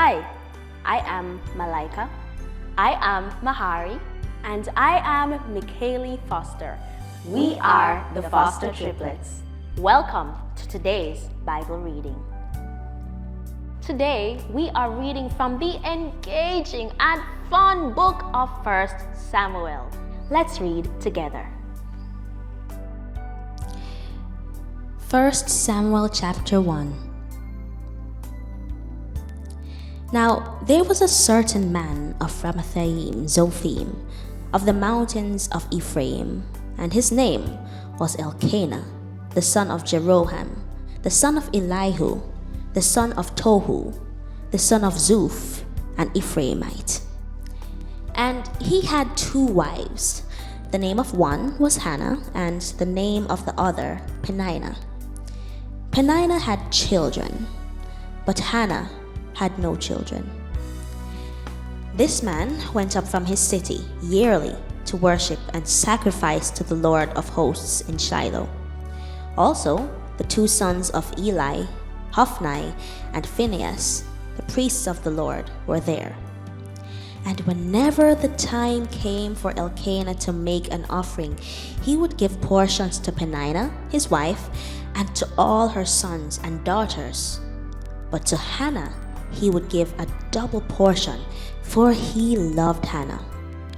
Hi, I am Malaika. I am Mahari. And I am Michaeli Foster. We are the Foster Triplets. Welcome to today's Bible reading. Today, we are reading from the engaging and fun book of 1 Samuel. Let's read together. 1 Samuel chapter 1. Now there was a certain man of Ramathaim Zophim, of the mountains of Ephraim, and his name was Elkanah, the son of Jeroham, the son of Elihu, the son of Tohu, the son of Zuph, an Ephraimite. And he had 2 wives. The name of one was Hannah, and the name of the other Peninnah. Peninnah had children, but Hannah had no children. This man went up from his city yearly to worship and sacrifice to the Lord of hosts in Shiloh. Also, the 2 sons of Eli, Hophni and Phinehas, the priests of the Lord, were there. And whenever the time came for Elkanah to make an offering, he would give portions to Peninnah, his wife, and to all her sons and daughters. But to Hannah he would give a double portion, for he loved Hannah,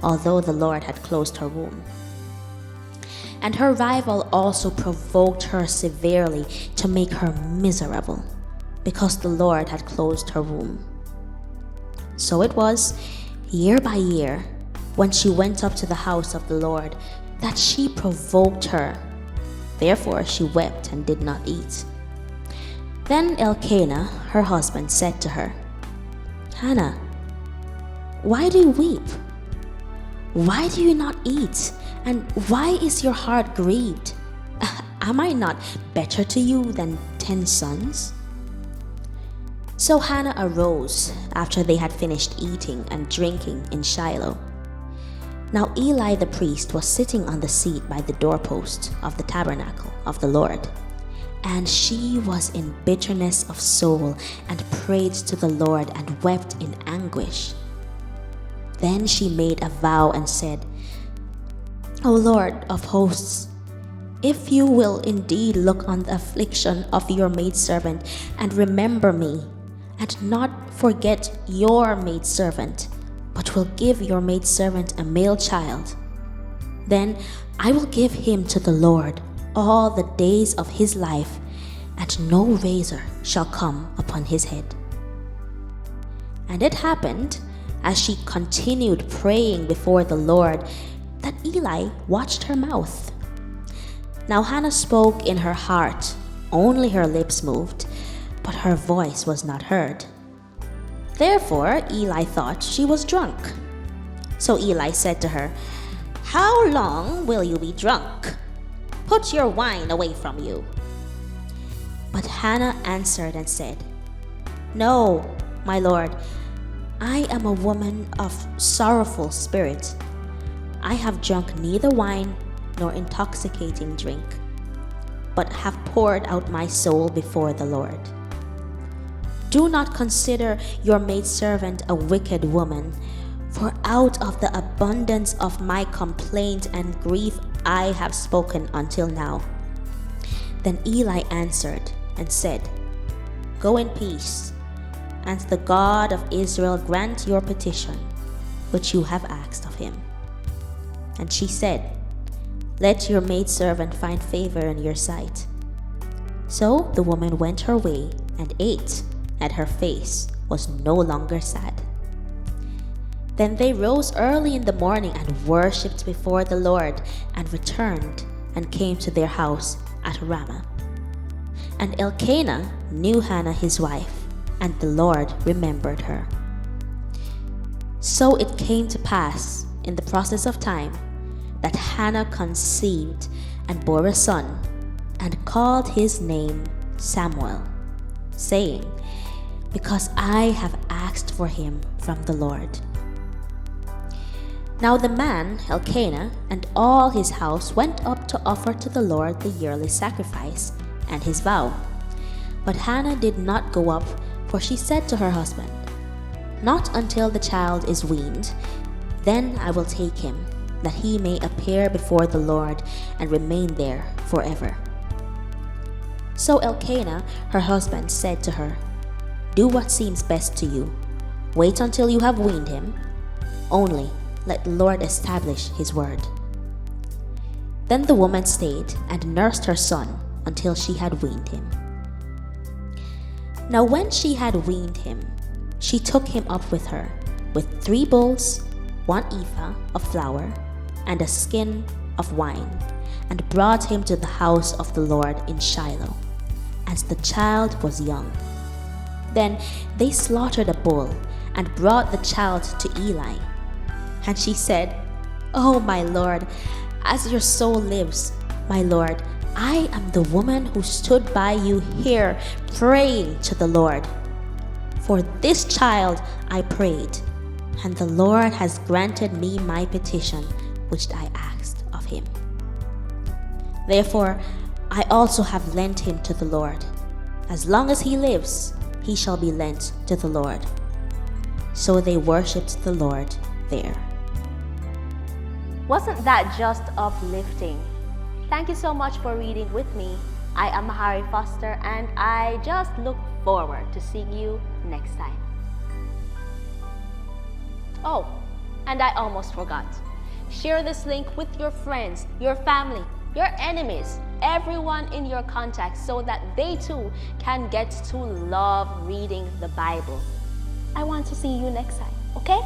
although the Lord had closed her womb. And her rival also provoked her severely to make her miserable, because the Lord had closed her womb. So it was, year by year, when she went up to the house of the Lord, that she provoked her. Therefore she wept and did not eat. Then Elkanah, her husband, said to her, Hannah, why do you weep? Why do you not eat? And why is your heart grieved? Am I not better to you than 10 sons? So Hannah arose after they had finished eating and drinking in Shiloh. Now Eli the priest was sitting on the seat by the doorpost of the tabernacle of the Lord. And she was in bitterness of soul and prayed to the Lord and wept in anguish. Then she made a vow and said, O Lord of hosts, if you will indeed look on the affliction of your maidservant and remember me, and not forget your maidservant, but will give your maidservant a male child, then I will give him to the Lord all the days of his life, and no razor shall come upon his head. And it happened, as she continued praying before the Lord, that Eli watched her mouth. Now Hannah spoke in her heart, only her lips moved, but her voice was not heard. Therefore Eli thought she was drunk. So Eli said to her, How long will you be drunk? Put your wine away from you. But Hannah answered and said, No, my Lord, I am a woman of sorrowful spirit. I have drunk neither wine nor intoxicating drink, but have poured out my soul before the Lord. Do not consider your maidservant a wicked woman, for out of the abundance of my complaint and grief I have spoken until now. Then Eli answered and said, Go in peace, and the God of Israel grant your petition, which you have asked of him. And she said, Let your maidservant find favor in your sight. So the woman went her way and ate, and her face was no longer sad. Then they rose early in the morning and worshipped before the Lord, and returned and came to their house at Ramah. And Elkanah knew Hannah his wife, and the Lord remembered her. So it came to pass in the process of time that Hannah conceived and bore a son, and called his name Samuel, saying, Because I have asked for him from the Lord. Now the man, Elkanah, and all his house went up to offer to the Lord the yearly sacrifice and his vow. But Hannah did not go up, for she said to her husband, not until the child is weaned. Then I will take him, that he may appear before the Lord and remain there forever." So Elkanah, her husband, said to her, "Do what seems best to you. Wait until you have weaned him. Only let the Lord establish his word." Then the woman stayed and nursed her son until she had weaned him. Now when she had weaned him, she took him up with her, with 3 bowls, 1 ephah of flour, and a skin of wine, and brought him to the house of the Lord in Shiloh, as the child was young. Then they slaughtered a bull, and brought the child to Eli. And she said, "Oh, my Lord, as your soul lives, my Lord, I am the woman who stood by you here praying to the Lord. For this child I prayed, and the Lord has granted me my petition which I asked of him. Therefore I also have lent him to the Lord. As long as he lives, he shall be lent to the Lord." So they worshipped the Lord there. Wasn't that just uplifting? Thank you so much for reading with me. I am Mahari Foster, and I just look forward to seeing you next time. Oh, and I almost forgot. Share this link with your friends, your family, your enemies, everyone in your contacts, so that they too can get to love reading the Bible. I want to see you next time, okay?